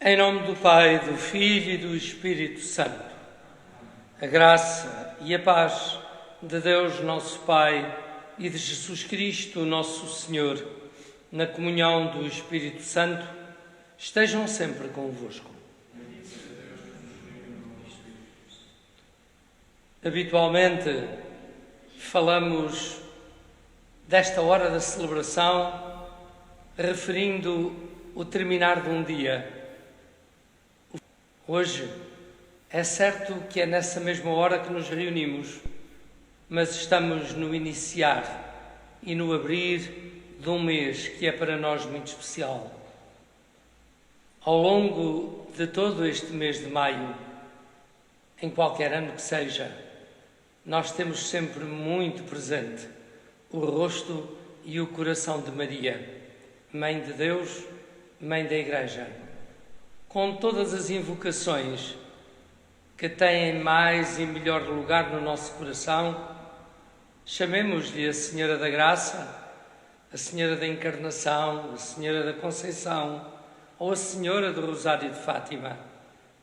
Em nome do Pai, do Filho e do Espírito Santo, a graça e a paz de Deus nosso Pai e de Jesus Cristo nosso Senhor, na comunhão do Espírito Santo, estejam sempre convosco. Habitualmente falamos desta hora da celebração referindo o terminar de um dia. Hoje é certo que é nessa mesma hora que nos reunimos, mas estamos no iniciar e no abrir de um mês que é para nós muito especial. Ao longo de todo este mês de maio, em qualquer ano que seja, nós temos sempre muito presente o rosto e o coração de Maria, Mãe de Deus, Mãe da Igreja, com todas as invocações que têm mais e melhor lugar no nosso coração. Chamemos-lhe a Senhora da Graça, a Senhora da Encarnação, a Senhora da Conceição ou a Senhora do Rosário de Fátima.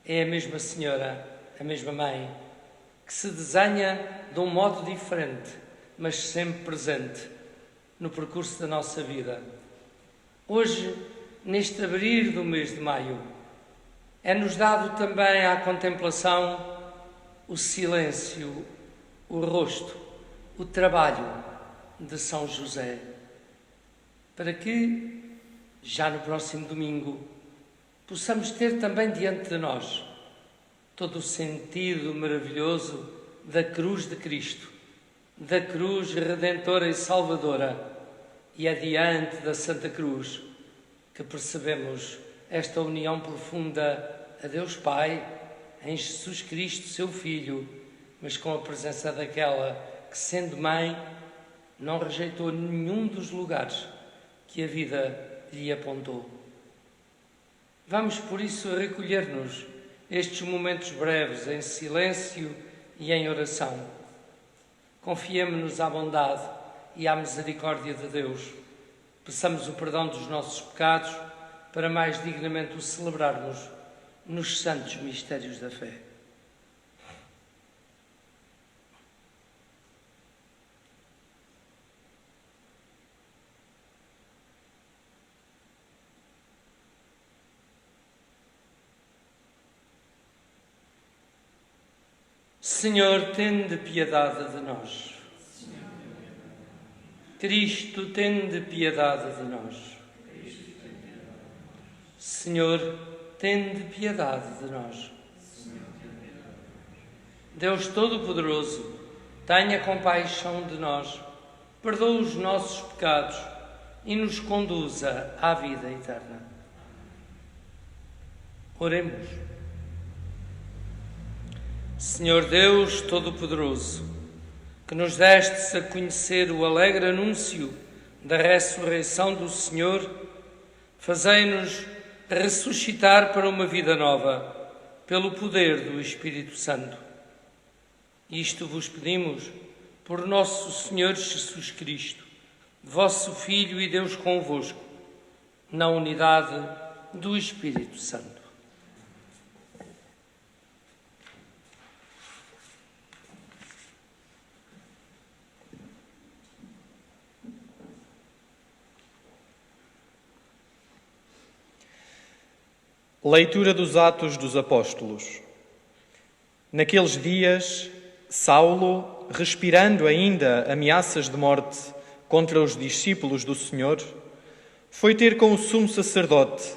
É a mesma Senhora, a mesma Mãe, que se desenha de um modo diferente, mas sempre presente no percurso da nossa vida. Hoje, neste abrir do mês de maio, é-nos dado também à contemplação o silêncio, o rosto, o trabalho de São José, para que, já no próximo domingo, possamos ter também diante de nós todo o sentido maravilhoso da cruz de Cristo, da cruz redentora e salvadora, e é diante da Santa Cruz que percebemos esta união profunda a Deus Pai, em Jesus Cristo, seu Filho, mas com a presença daquela que, sendo mãe, não rejeitou nenhum dos lugares que a vida lhe apontou. Vamos, por isso, recolher-nos estes momentos breves em silêncio e em oração. Confiemo-nos à bondade e à misericórdia de Deus. Peçamos o perdão dos nossos pecados para mais dignamente o celebrarmos nos santos mistérios da fé. Senhor, tende piedade de nós. Cristo, tende piedade de nós. Senhor, tende piedade de nós. Deus Todo-Poderoso, tenha compaixão de nós, perdoa os nossos pecados e nos conduza à vida eterna. Oremos. Senhor Deus Todo-Poderoso, que nos destes a conhecer o alegre anúncio da ressurreição do Senhor, fazei-nos ressuscitar para uma vida nova, pelo poder do Espírito Santo. Isto vos pedimos por nosso Senhor Jesus Cristo, vosso Filho e Deus convosco, na unidade do Espírito Santo. Leitura dos Atos dos Apóstolos. Naqueles dias, Saulo, respirando ainda ameaças de morte contra os discípulos do Senhor, foi ter com o sumo sacerdote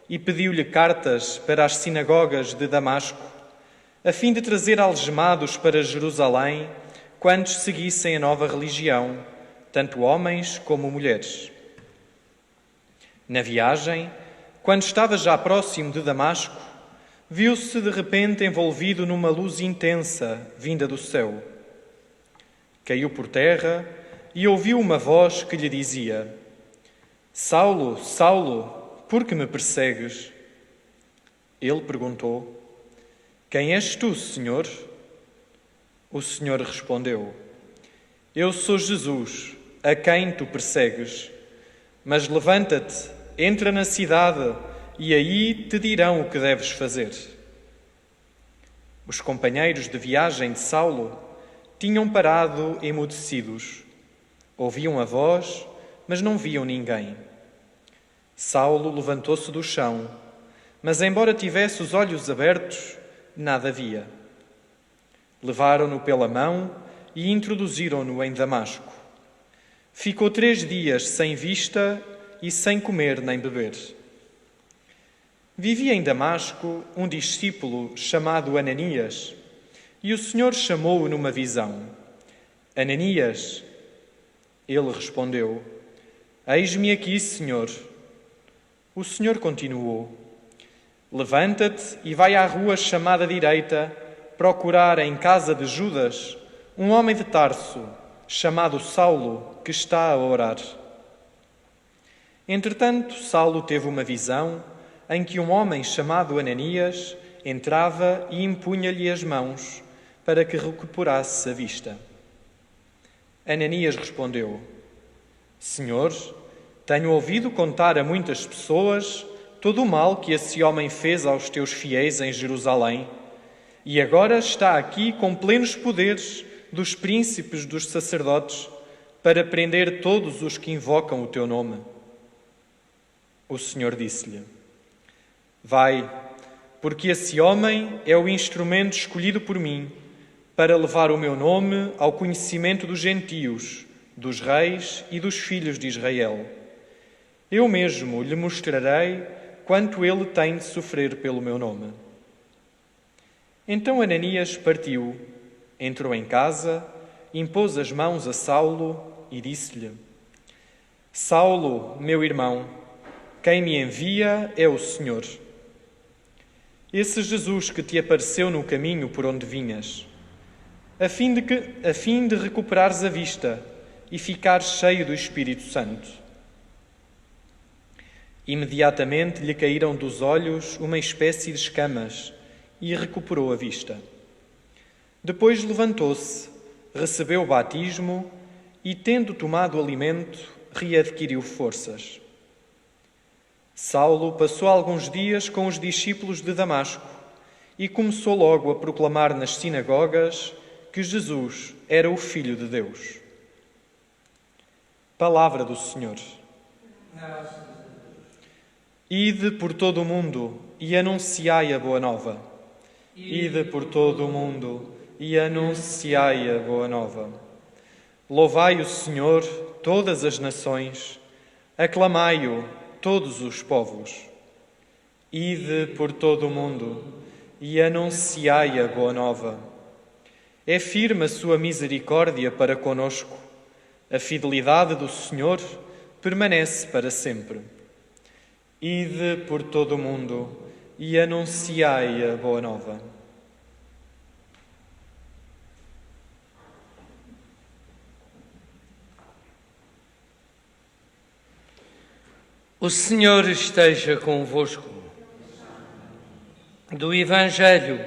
e pediu-lhe cartas para as sinagogas de Damasco, a fim de trazer algemados para Jerusalém quantos seguissem a nova religião, tanto homens como mulheres. Na viagem, quando estava já próximo de Damasco, viu-se de repente envolvido numa luz intensa vinda do céu. Caiu por terra e ouviu uma voz que lhe dizia: Saulo, Saulo, por que me persegues? Ele perguntou: Quem és tu, Senhor? O Senhor respondeu: Eu sou Jesus, a quem tu persegues. Mas levanta-te, entra na cidade e aí te dirão o que deves fazer. Os companheiros de viagem de Saulo tinham parado emudecidos. Ouviam a voz, mas não viam ninguém. Saulo levantou-se do chão, mas embora tivesse os olhos abertos, nada via. Levaram-no pela mão e introduziram-no em Damasco. Ficou 3 dias sem vista e sem comer nem beber. Vivia em Damasco um discípulo chamado Ananias, e o Senhor chamou-o numa visão. Ananias, ele respondeu: Eis-me aqui, Senhor. O Senhor continuou: Levanta-te e vai à rua chamada direita, procurar em casa de Judas um homem de Tarso, chamado Saulo, que está a orar. Entretanto, Saulo teve uma visão em que um homem chamado Ananias entrava e impunha-lhe as mãos para que recuperasse a vista. Ananias respondeu: Senhor, tenho ouvido contar a muitas pessoas todo o mal que esse homem fez aos teus fiéis em Jerusalém, e agora está aqui com plenos poderes dos príncipes dos sacerdotes para prender todos os que invocam o teu nome. O Senhor disse-lhe: Vai, porque esse homem é o instrumento escolhido por mim para levar o meu nome ao conhecimento dos gentios, dos reis e dos filhos de Israel. Eu mesmo lhe mostrarei quanto ele tem de sofrer pelo meu nome. Então Ananias partiu, entrou em casa, impôs as mãos a Saulo e disse-lhe: Saulo, meu irmão, quem me envia é o Senhor. Esse Jesus que te apareceu no caminho por onde vinhas, a fim de recuperares a vista e ficares cheio do Espírito Santo. Imediatamente lhe caíram dos olhos uma espécie de escamas e recuperou a vista. Depois levantou-se, recebeu o batismo e, tendo tomado alimento, readquiriu forças. Saulo passou alguns dias com os discípulos de Damasco e começou logo a proclamar nas sinagogas que Jesus era o Filho de Deus. Palavra do Senhor. Ide por todo o mundo e anunciai a boa nova. Ide por todo o mundo e anunciai a boa nova. Louvai o Senhor, todas as nações, aclamai-o, todos os povos. Ide por todo o mundo e anunciai a boa nova. É firme a sua misericórdia para conosco. A fidelidade do Senhor permanece para sempre. Ide por todo o mundo e anunciai a boa nova. O Senhor esteja convosco. Do Evangelho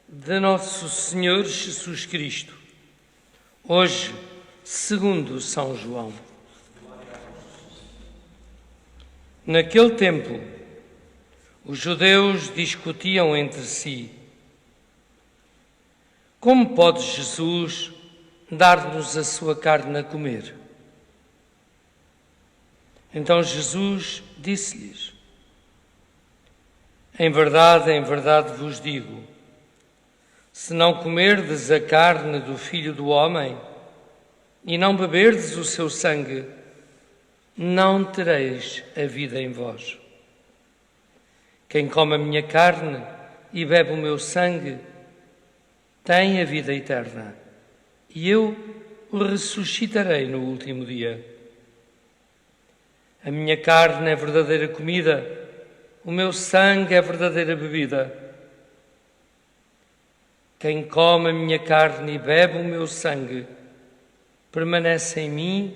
de Nosso Senhor Jesus Cristo, hoje, segundo São João. Naquele tempo, os judeus discutiam entre si: como pode Jesus dar-nos a sua carne a comer? Então Jesus disse-lhes: em verdade vos digo, se não comerdes a carne do Filho do Homem e não beberdes o seu sangue, não tereis a vida em vós. Quem come a minha carne e bebe o meu sangue tem a vida eterna, e eu o ressuscitarei no último dia. A minha carne é verdadeira comida, o meu sangue é verdadeira bebida. Quem come a minha carne e bebe o meu sangue permanece em mim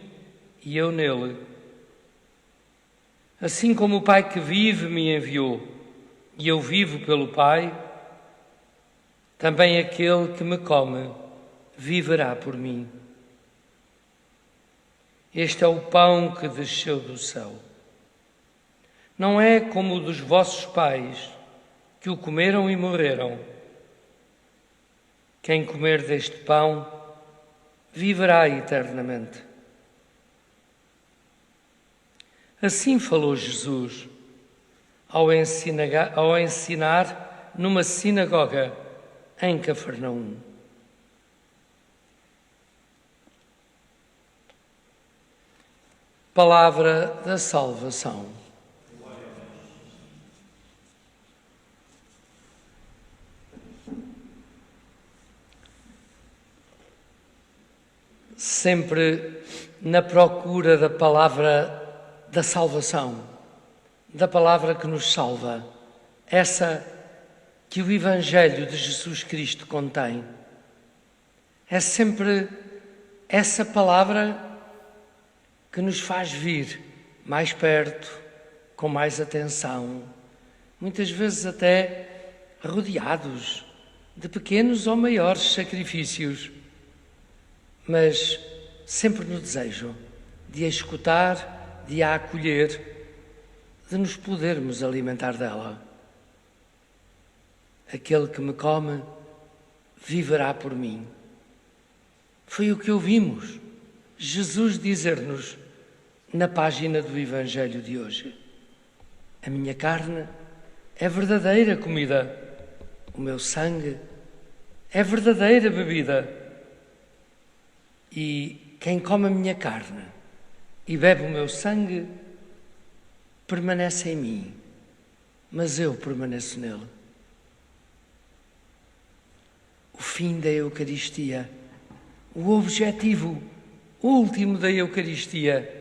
e eu nele. Assim como o Pai que vive me enviou e eu vivo pelo Pai, também aquele que me come viverá por mim. Este é o pão que desceu do céu. não é como o dos vossos pais, que o comeram e morreram. Quem comer deste pão viverá eternamente. Assim falou Jesus ao ensinar numa sinagoga em Cafarnaum. Palavra da salvação. Sempre na procura da palavra da salvação, da palavra que nos salva, essa que o Evangelho de Jesus Cristo contém. É sempre essa palavra que nos faz vir mais perto, com mais atenção, muitas vezes até rodeados de pequenos ou maiores sacrifícios, mas sempre no desejo de a escutar, de a acolher, de nos podermos alimentar dela. Aquele que me come viverá por mim. Foi o que ouvimos Jesus dizer-nos na página do Evangelho de hoje. A minha carne é verdadeira comida, o meu sangue é verdadeira bebida. E quem come a minha carne e bebe o meu sangue permanece em mim, mas eu permaneço nele. O fim da Eucaristia, o objetivo último da Eucaristia,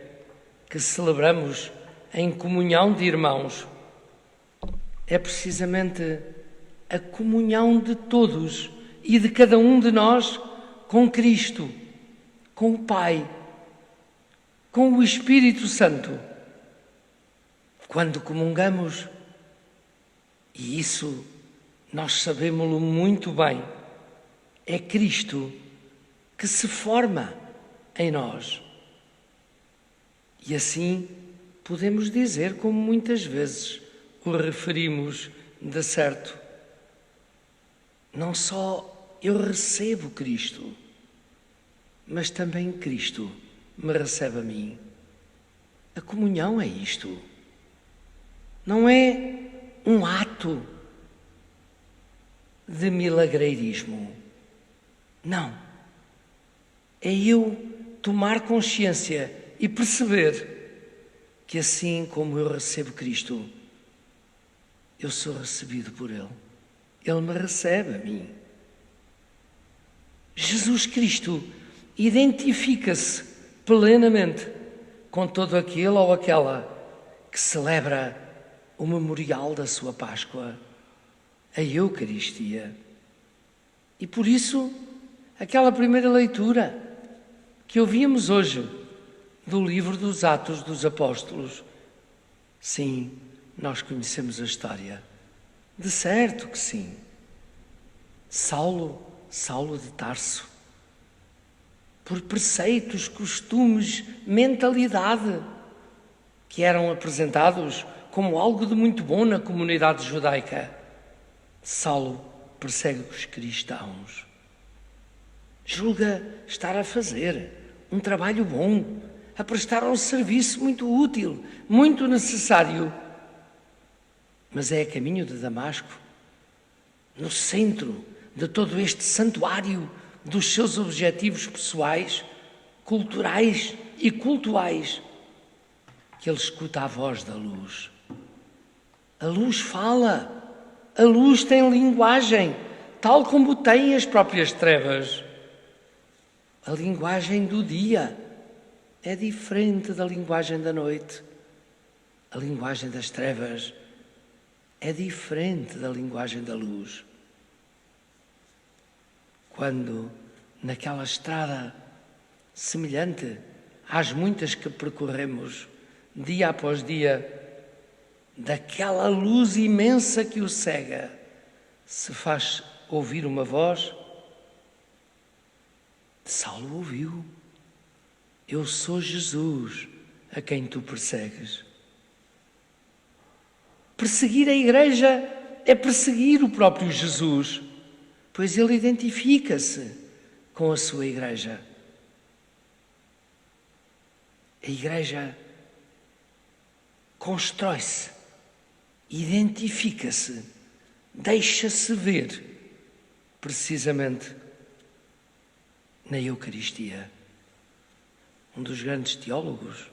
que celebramos em comunhão de irmãos, é precisamente a comunhão de todos e de cada um de nós com Cristo, com o Pai, com o Espírito Santo. Quando comungamos, e isso nós sabemos-lo muito bem, é Cristo que se forma em nós. E assim podemos dizer, como muitas vezes o referimos de certo, não só eu recebo Cristo, mas também Cristo me recebe a mim. A comunhão é isto. Não é um ato de milagreirismo. Não. É eu tomar consciência e perceber que assim como eu recebo Cristo, eu sou recebido por Ele. Ele me recebe a mim. Jesus Cristo identifica-se plenamente com todo aquele ou aquela que celebra o memorial da sua Páscoa, a Eucaristia. E por isso, aquela primeira leitura que ouvíamos hoje do livro dos Atos dos Apóstolos, sim, nós conhecemos a história. De certo que sim. Saulo de Tarso, por preceitos, costumes, mentalidade que eram apresentados como algo de muito bom na comunidade judaica, Saulo persegue os cristãos. Julga estar a fazer um trabalho bom, a prestar um serviço muito útil, muito necessário. Mas é a caminho de Damasco, no centro de todo este santuário dos seus objetivos pessoais, culturais e cultuais, que ele escuta a voz da luz. A luz fala, a luz tem linguagem, tal como têm as próprias trevas. A linguagem do dia é diferente da linguagem da noite. A linguagem das trevas é diferente da linguagem da luz. Quando, naquela estrada semelhante às muitas que percorremos dia após dia, daquela luz imensa que o cega, se faz ouvir uma voz, Saulo ouviu: eu sou Jesus a quem tu persegues. Perseguir a Igreja é perseguir o próprio Jesus, pois ele identifica-se com a sua Igreja. A Igreja constrói-se, identifica-se, deixa-se ver, precisamente na Eucaristia. Um dos grandes teólogos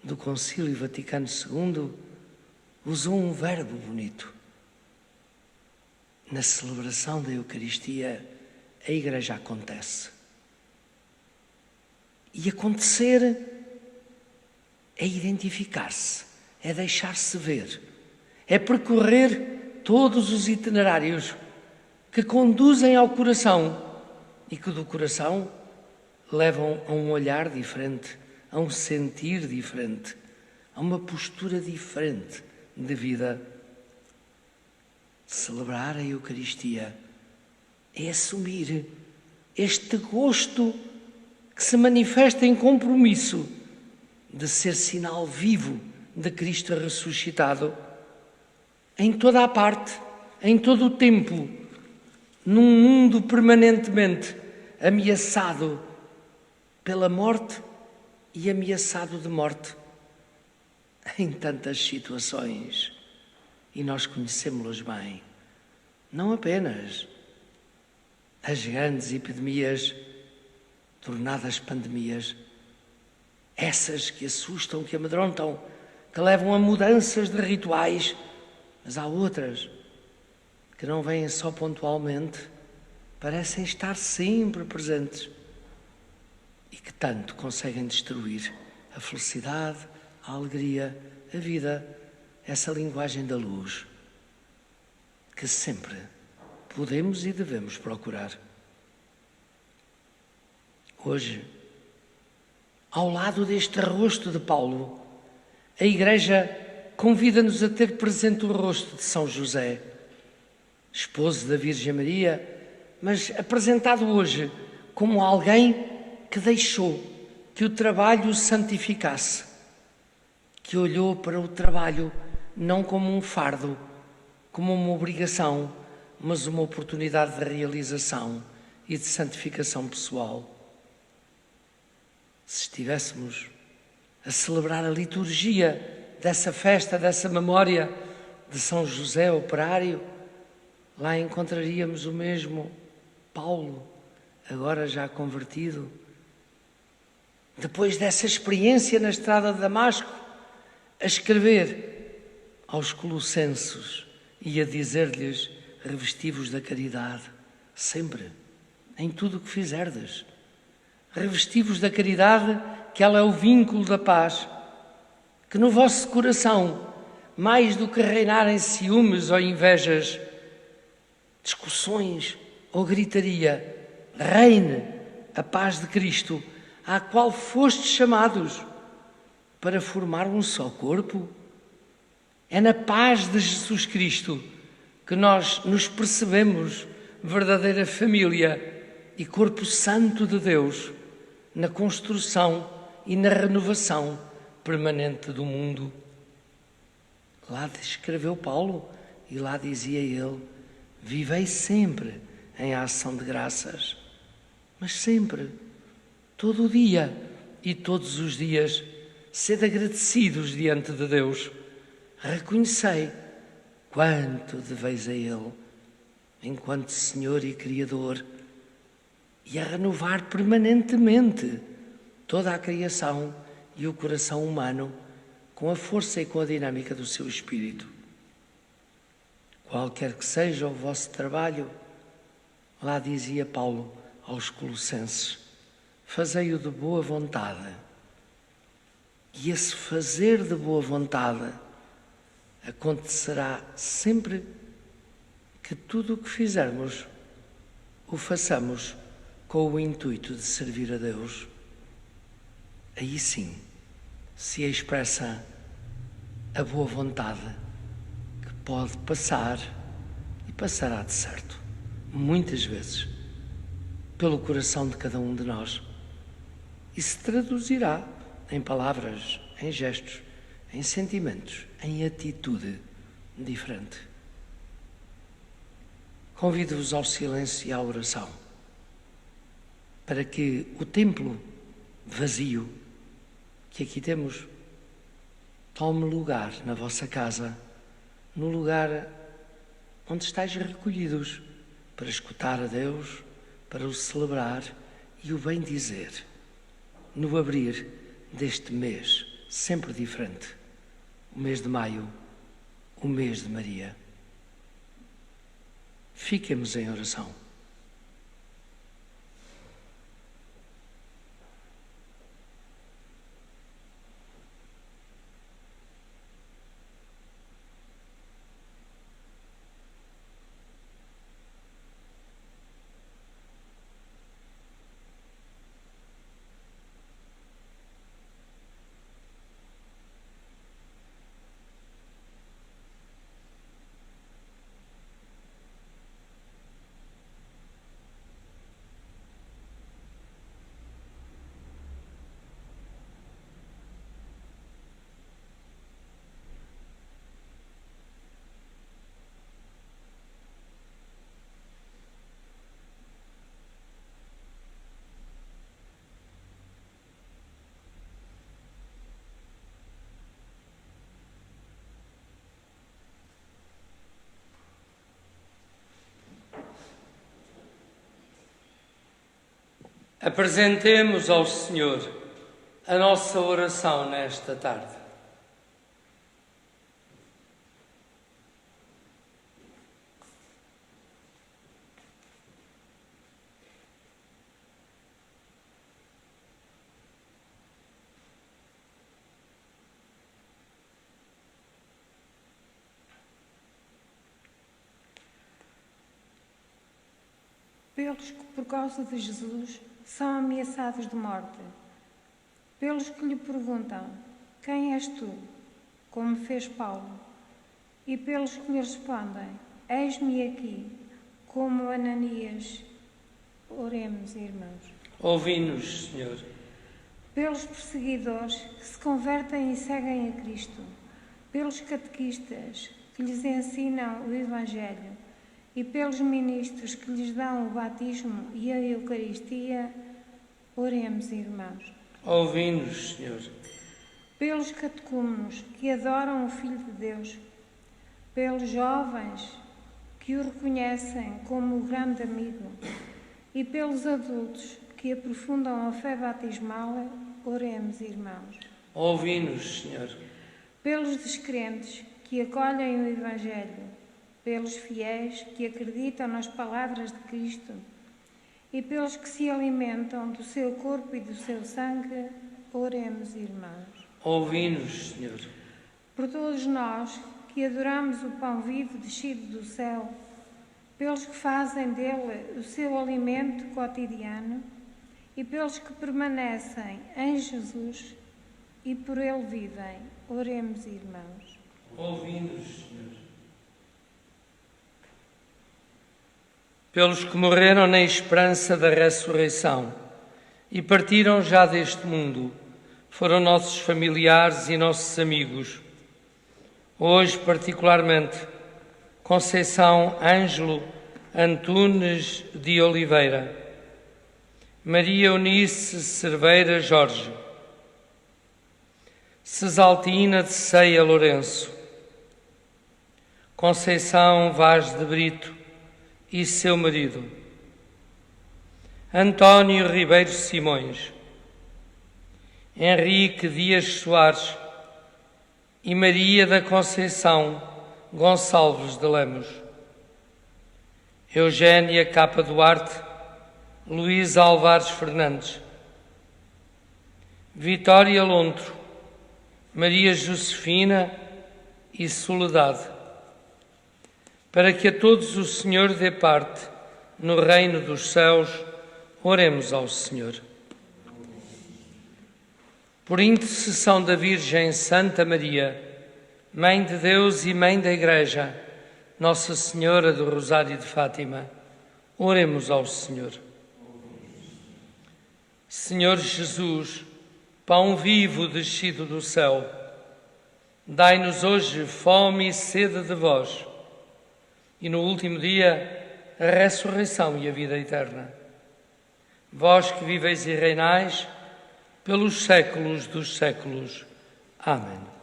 do Concílio Vaticano II usou um verbo bonito. Na celebração da Eucaristia, a Igreja acontece. E acontecer é identificar-se, é deixar-se ver, é percorrer todos os itinerários que conduzem ao coração e que do coração levam a um olhar diferente, a um sentir diferente, a uma postura diferente de vida. Celebrar a Eucaristia é assumir este gosto que se manifesta em compromisso de ser sinal vivo de Cristo ressuscitado em toda a parte, em todo o tempo, num mundo permanentemente ameaçado pela morte e ameaçado de morte em tantas situações. E nós conhecemos-las bem. Não apenas as grandes epidemias tornadas pandemias, essas que assustam, que amedrontam, que levam a mudanças de rituais, mas há outras que não vêm só pontualmente, parecem estar sempre presentes e que tanto conseguem destruir a felicidade, a alegria, a vida, essa linguagem da luz que sempre podemos e devemos procurar. Hoje, ao lado deste rosto de Paulo, a Igreja convida-nos a ter presente o rosto de São José, esposo da Virgem Maria, mas apresentado hoje como alguém que deixou que o trabalho o santificasse, que olhou para o trabalho não como um fardo, como uma obrigação, mas uma oportunidade de realização e de santificação pessoal. Se estivéssemos a celebrar a liturgia dessa festa, dessa memória de São José operário, lá encontraríamos o mesmo Paulo, agora já convertido. Depois dessa experiência na estrada de Damasco, a escrever aos Colossenses e a dizer-lhes: revesti-vos da caridade, sempre, em tudo o que fizerdes. Revesti-vos da caridade, que ela é o vínculo da paz, que no vosso coração, mais do que reinarem ciúmes ou invejas, discussões ou gritaria, reine a paz de Cristo, à qual fostes chamados para formar um só corpo. É na paz de Jesus Cristo que nós nos percebemos verdadeira família e corpo santo de Deus, na construção e na renovação permanente do mundo. Lá escreveu Paulo e lá dizia ele: vivei sempre em ação de graças, mas sempre, todo o dia e todos os dias, sede agradecidos diante de Deus. Reconhecei quanto deveis a Ele, enquanto Senhor e Criador, e a renovar permanentemente toda a criação e o coração humano com a força e com a dinâmica do seu Espírito. Qualquer que seja o vosso trabalho, lá dizia Paulo aos Colossenses, fazei-o de boa vontade. E esse fazer de boa vontade acontecerá sempre que tudo o que fizermos o façamos com o intuito de servir a Deus. Aí sim se expressa a boa vontade que pode passar e passará de certo, muitas vezes, pelo coração de cada um de nós e se traduzirá em palavras, em gestos, em sentimentos, em atitude diferente. Convido-vos ao silêncio e à oração, para que o templo vazio que aqui temos tome lugar na vossa casa, no lugar onde estáis recolhidos, para escutar a Deus, para o celebrar e o bem dizer, no abrir deste mês, sempre diferente, o mês de maio, o mês de Maria. Fiquemos em oração. Apresentemos ao Senhor a nossa oração nesta tarde. Pelos que, por causa de Jesus, são ameaçados de morte. Pelos que lhe perguntam: quem és tu? Como fez Paulo. E pelos que lhe respondem: eis-me aqui, como Ananias. Oremos, irmãos. Ouvi-nos, Senhor. Pelos perseguidores que se convertem e seguem a Cristo. Pelos catequistas que lhes ensinam o Evangelho. E pelos ministros que lhes dão o batismo e a Eucaristia, oremos, irmãos. Ouvi-nos, Senhor. Pelos catecúmenos que adoram o Filho de Deus, pelos jovens que o reconhecem como o grande amigo e pelos adultos que aprofundam a fé batismal, oremos, irmãos. Ouvi-nos, Senhor. Pelos descrentes que acolhem o Evangelho, pelos fiéis que acreditam nas palavras de Cristo e pelos que se alimentam do seu corpo e do seu sangue, oremos, irmãos. Ouvi-nos, Senhor. Por todos nós que adoramos o pão vivo descido do céu, pelos que fazem dele o seu alimento cotidiano e pelos que permanecem em Jesus e por ele vivem, oremos, irmãos. Ouvi-nos, Senhor. Pelos que morreram na esperança da ressurreição e partiram já deste mundo, foram nossos familiares e nossos amigos. Hoje, particularmente, Conceição Ângelo Antunes de Oliveira, Maria Eunice Cerveira Jorge, Cesaltina de Ceia Lourenço, Conceição Vaz de Brito e seu marido, António Ribeiro Simões, Henrique Dias Soares e Maria da Conceição Gonçalves de Lemos, Eugénia Capa Duarte, Luís Alvares Fernandes, Vitória Lontro, Maria Josefina e Soledade, para que a todos o Senhor dê parte no reino dos céus, oremos ao Senhor. Por intercessão da Virgem Santa Maria, Mãe de Deus e Mãe da Igreja, Nossa Senhora do Rosário de Fátima, oremos ao Senhor. Senhor Jesus, pão vivo descido do céu, Dai-nos hoje fome e sede de vós, e no último dia a ressurreição e a vida eterna. Vós que viveis e reinais pelos séculos dos séculos. Amém.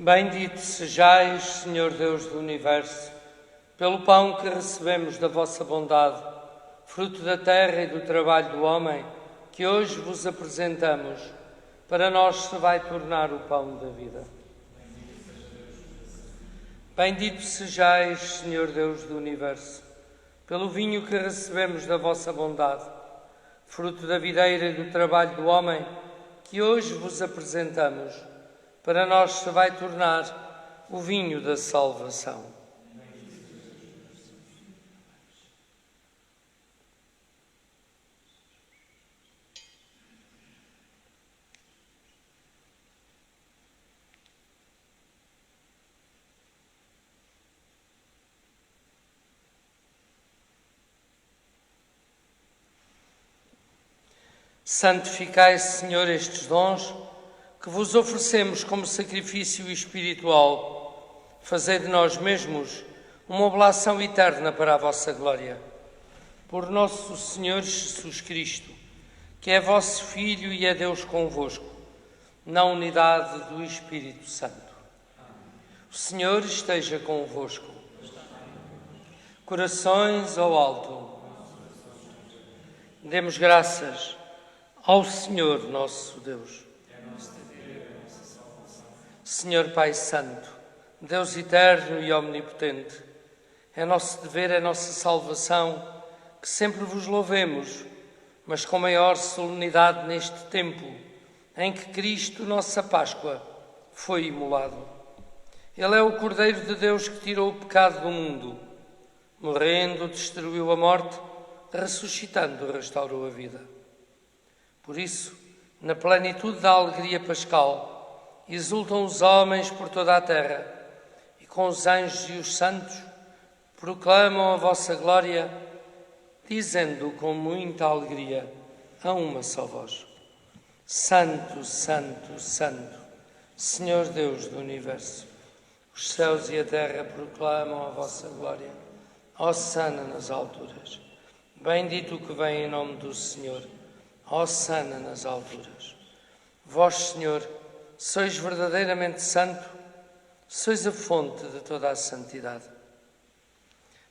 Bendito sejais, Senhor Deus do Universo, pelo pão que recebemos da vossa bondade, fruto da terra e do trabalho do homem, que hoje vos apresentamos, para nós se vai tornar o pão da vida. Bendito sejais, Senhor Deus do Universo, pelo vinho que recebemos da vossa bondade, fruto da videira e do trabalho do homem, que hoje vos apresentamos, para nós se vai tornar o vinho da salvação. Santificai, Senhor, estes dons que vos oferecemos como sacrifício espiritual. Fazei de nós mesmos uma oblação eterna para a vossa glória. Por nosso Senhor Jesus Cristo, que é vosso Filho e é Deus convosco, na unidade do Espírito Santo. O Senhor esteja convosco. Corações ao alto. Demos graças ao Senhor nosso Deus. Senhor Pai Santo, Deus eterno e omnipotente, é nosso dever, é nossa salvação, que sempre vos louvemos, mas com maior solenidade neste tempo em que Cristo, nossa Páscoa, foi imolado. Ele é o Cordeiro de Deus que tirou o pecado do mundo. Morrendo, destruiu a morte, ressuscitando, restaurou a vida. Por isso, na plenitude da alegria pascal, exultam os homens por toda a terra e com os anjos e os santos proclamam a vossa glória, dizendo com muita alegria a uma só voz: Santo, Santo, Santo, Senhor Deus do Universo. Os céus e a terra proclamam a vossa glória. Hosana nas alturas. Bendito o que vem em nome do Senhor. Hosana nas alturas. Vós, Senhor, sois verdadeiramente santo, sois a fonte de toda a santidade.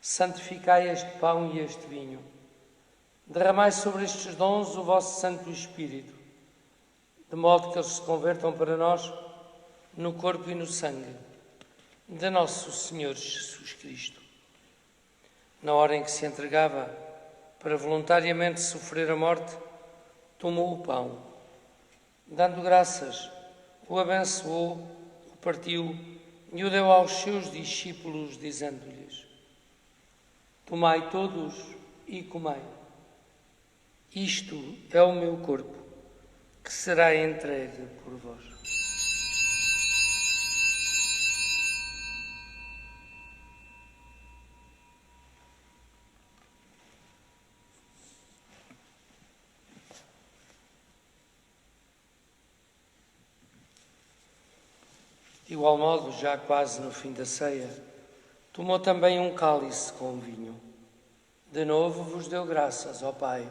Santificai este pão e este vinho. Derramai sobre estes dons o vosso Santo Espírito, de modo que eles se convertam para nós no corpo e no sangue de nosso Senhor Jesus Cristo. Na hora em que se entregava para voluntariamente sofrer a morte, tomou o pão, dando graças, o abençoou, o partiu e o deu aos seus discípulos, dizendo-lhes: Tomai todos e comei. Isto é o meu corpo, que será entregue por vós. De igual modo, já quase no fim da ceia, tomou também um cálice com vinho. De novo vos deu graças ao Pai,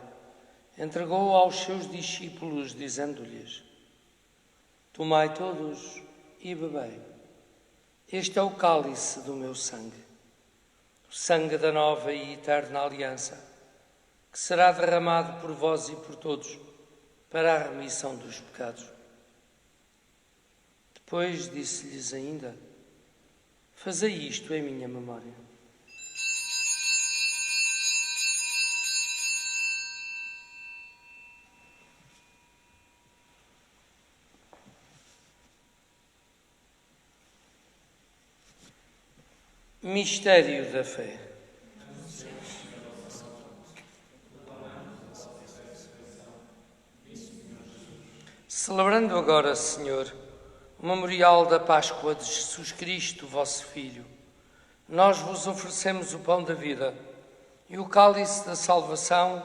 entregou-o aos seus discípulos, dizendo-lhes: Tomai todos e bebei. Este é o cálice do meu sangue, o sangue da nova e eterna aliança, que será derramado por vós e por todos para a remissão dos pecados. Depois disse-lhes ainda: fazei isto em minha memória. Mistério da fé. Celebrando agora, Senhor, o memorial da Páscoa de Jesus Cristo, vosso Filho, nós vos oferecemos o pão da vida e o cálice da salvação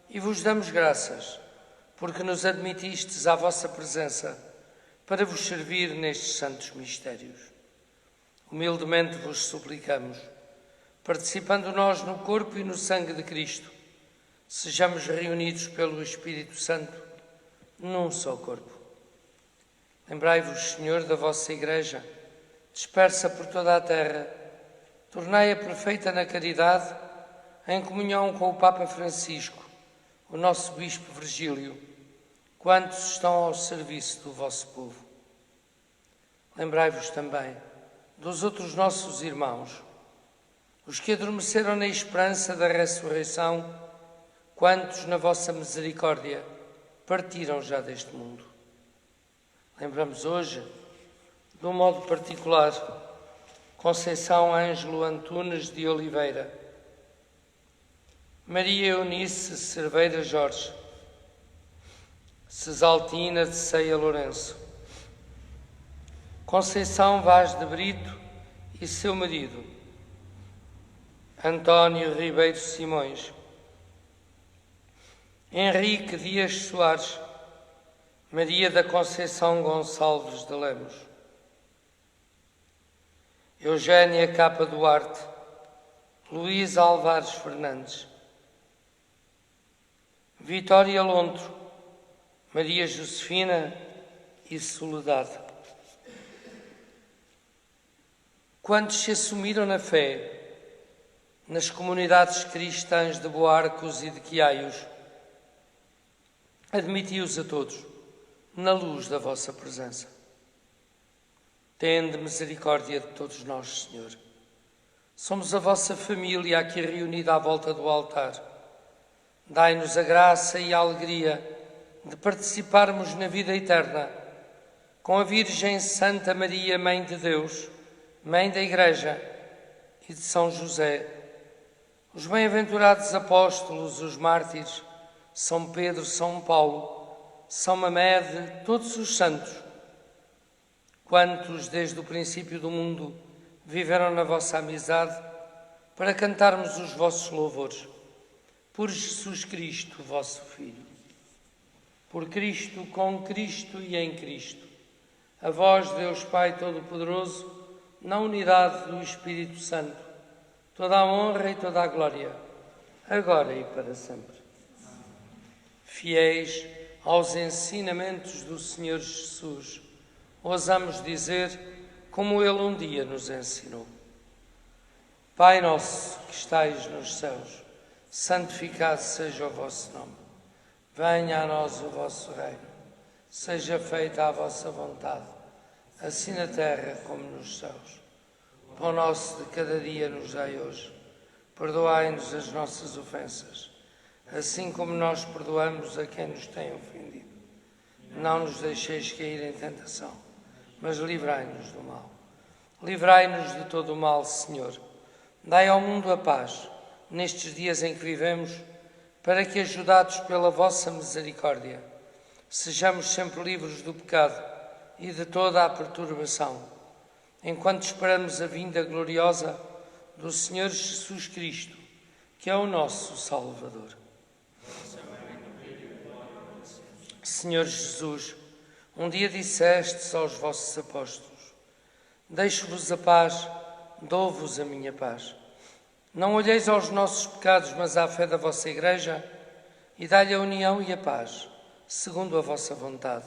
e vos damos graças, porque nos admitistes à vossa presença para vos servir nestes santos mistérios. Humildemente vos suplicamos, participando nós no corpo e no sangue de Cristo, sejamos reunidos pelo Espírito Santo num só corpo. Lembrai-vos, Senhor, da vossa Igreja, dispersa por toda a terra, tornai-a perfeita na caridade, em comunhão com o Papa Francisco, o nosso Bispo Virgílio, quantos estão ao serviço do vosso povo. Lembrai-vos também dos outros nossos irmãos, os que adormeceram na esperança da ressurreição, quantos na vossa misericórdia partiram já deste mundo. Lembramos hoje, de um modo particular, Conceição Ângelo Antunes de Oliveira, Maria Eunice Cerveira Jorge, Cesaltina de Ceia Lourenço, Conceição Vaz de Brito e seu marido, António Ribeiro Simões, Henrique Dias Soares, Maria da Conceição Gonçalves de Lemos, Eugénia Capa Duarte, Luís Alvares Fernandes, Vitória Lontro, Maria Josefina e Soledade. Quantos se assumiram na fé nas comunidades cristãs de Boarcos e de Quiaios, admiti-os a todos na luz da vossa presença. Tende misericórdia de todos nós, Senhor. Somos a vossa família aqui reunida à volta do altar. Dai-nos a graça e a alegria de participarmos na vida eterna com a Virgem Santa Maria, Mãe de Deus, Mãe da Igreja, e de São José, os bem-aventurados apóstolos, os mártires, São Pedro, São Paulo, São Mamede, todos os santos, quantos desde o princípio do mundo viveram na vossa amizade, para cantarmos os vossos louvores. Por Jesus Cristo, vosso Filho. Por Cristo, com Cristo e em Cristo. A vós, Deus Pai Todo-Poderoso, na unidade do Espírito Santo, toda a honra e toda a glória, agora e para sempre. Fiéis aos ensinamentos do Senhor Jesus, ousamos dizer, como Ele um dia nos ensinou: Pai nosso que estais nos céus, santificado seja o vosso nome. Venha a nós o vosso reino. Seja feita a vossa vontade, assim na terra como nos céus. O pão nosso de cada dia nos dai hoje. Perdoai-nos as nossas ofensas, assim como nós perdoamos a quem nos tem ofendido. Não nos deixeis cair em tentação, mas livrai-nos do mal. Livrai-nos de todo o mal, Senhor. Dai ao mundo a paz, nestes dias em que vivemos, para que, ajudados pela vossa misericórdia, sejamos sempre livres do pecado e de toda a perturbação, enquanto esperamos a vinda gloriosa do Senhor Jesus Cristo, que é o nosso Salvador. Senhor Jesus, um dia dissestes aos vossos apóstolos: deixo-vos a paz, dou-vos a minha paz. Não olheis aos nossos pecados, mas à fé da vossa Igreja, e dai-lhe a união e a paz, segundo a vossa vontade.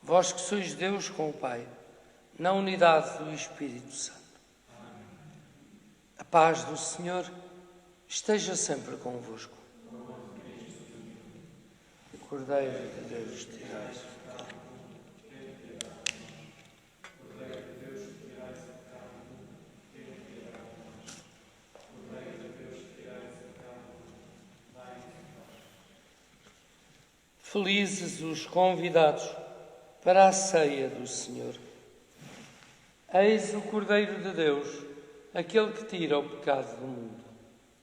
Vós que sois Deus com o Pai, na unidade do Espírito Santo. A paz do Senhor esteja sempre convosco. Cordeiro de Deus, tirai. Felizes os convidados para a ceia do Senhor. Eis o Cordeiro de Deus, aquele que tira o pecado do mundo.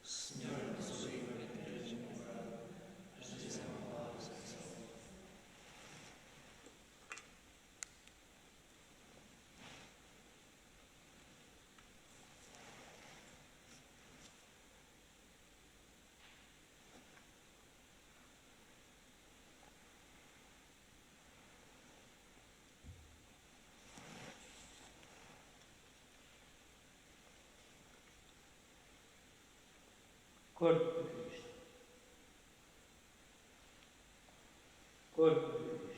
Senhor, Corpo de Cristo. Corpo de Cristo.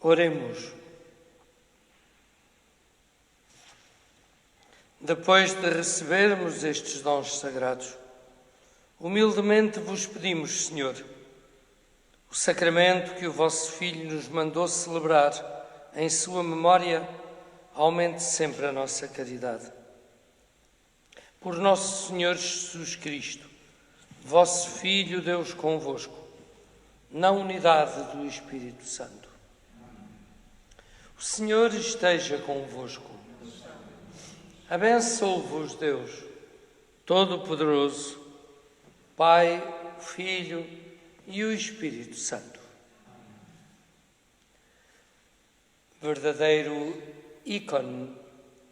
Oremos. Depois de recebermos estes dons sagrados, humildemente vos pedimos, Senhor, o sacramento que o vosso Filho nos mandou celebrar em sua memória, aumente sempre a nossa caridade. Por nosso Senhor Jesus Cristo, vosso Filho, Deus convosco, na unidade do Espírito Santo. O Senhor esteja convosco. Abençoe-vos, Deus, Todo-Poderoso, Pai, Filho e o Espírito Santo. Verdadeiro ícone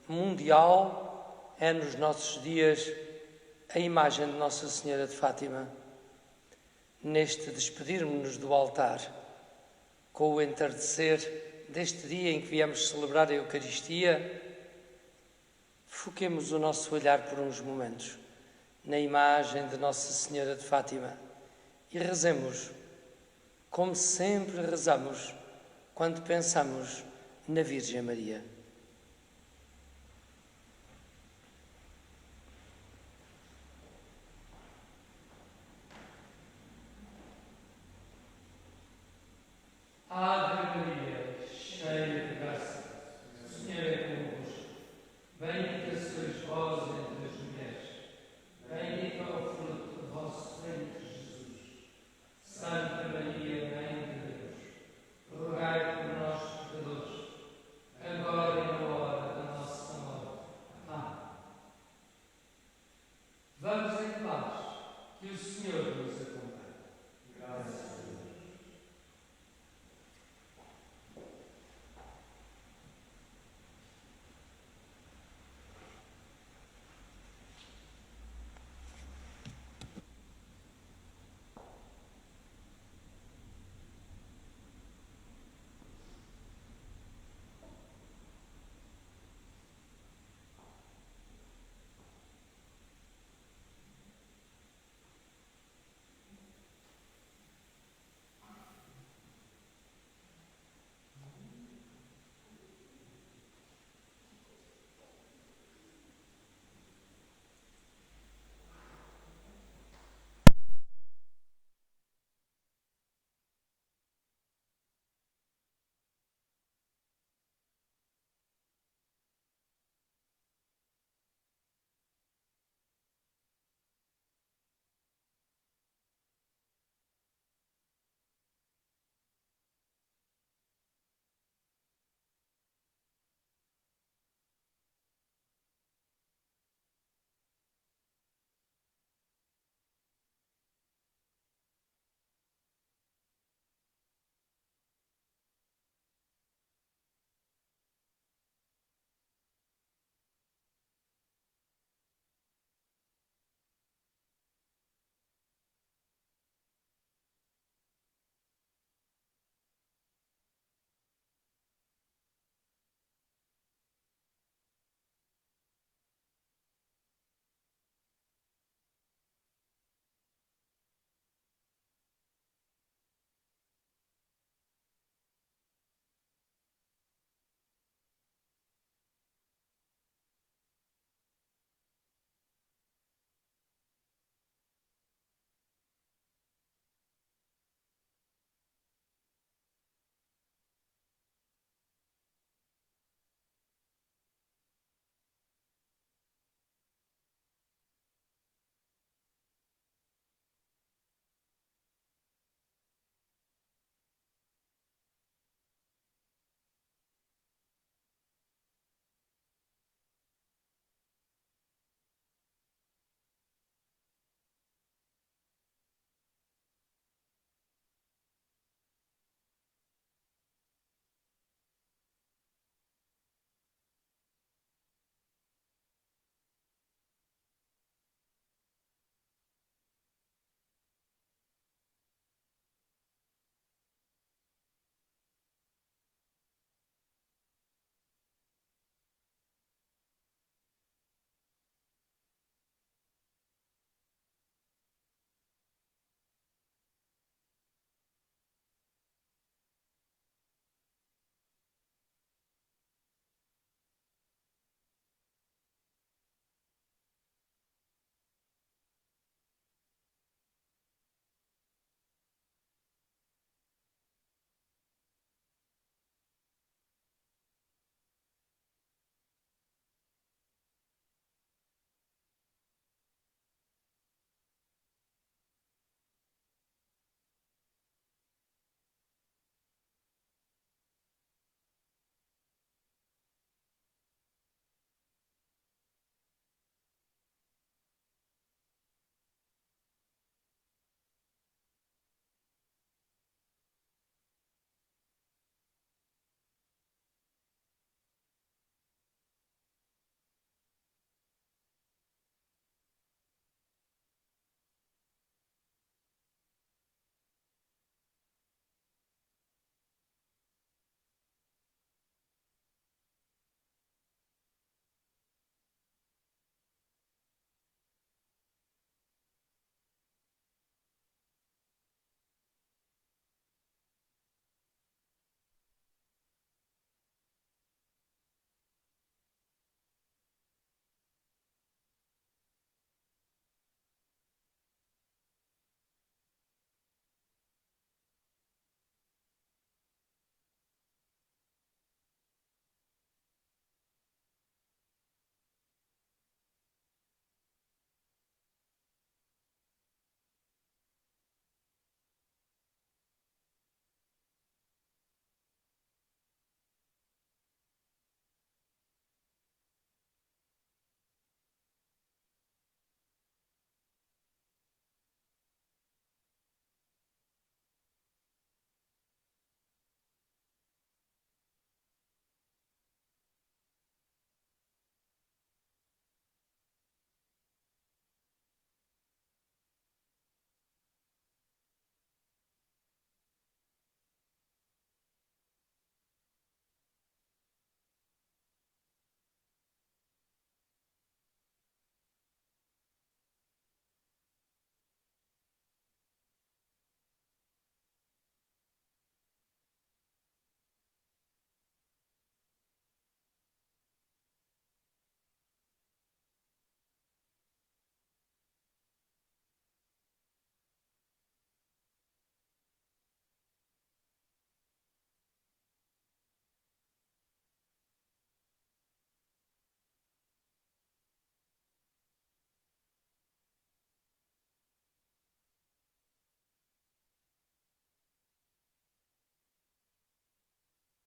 mundial é nos nossos dias a imagem de Nossa Senhora de Fátima. Neste despedirmos-nos do altar, com o entardecer deste dia em que viemos celebrar a Eucaristia, foquemos o nosso olhar por uns momentos na imagem de Nossa Senhora de Fátima e rezemos, como sempre rezamos quando pensamos na Virgem Maria.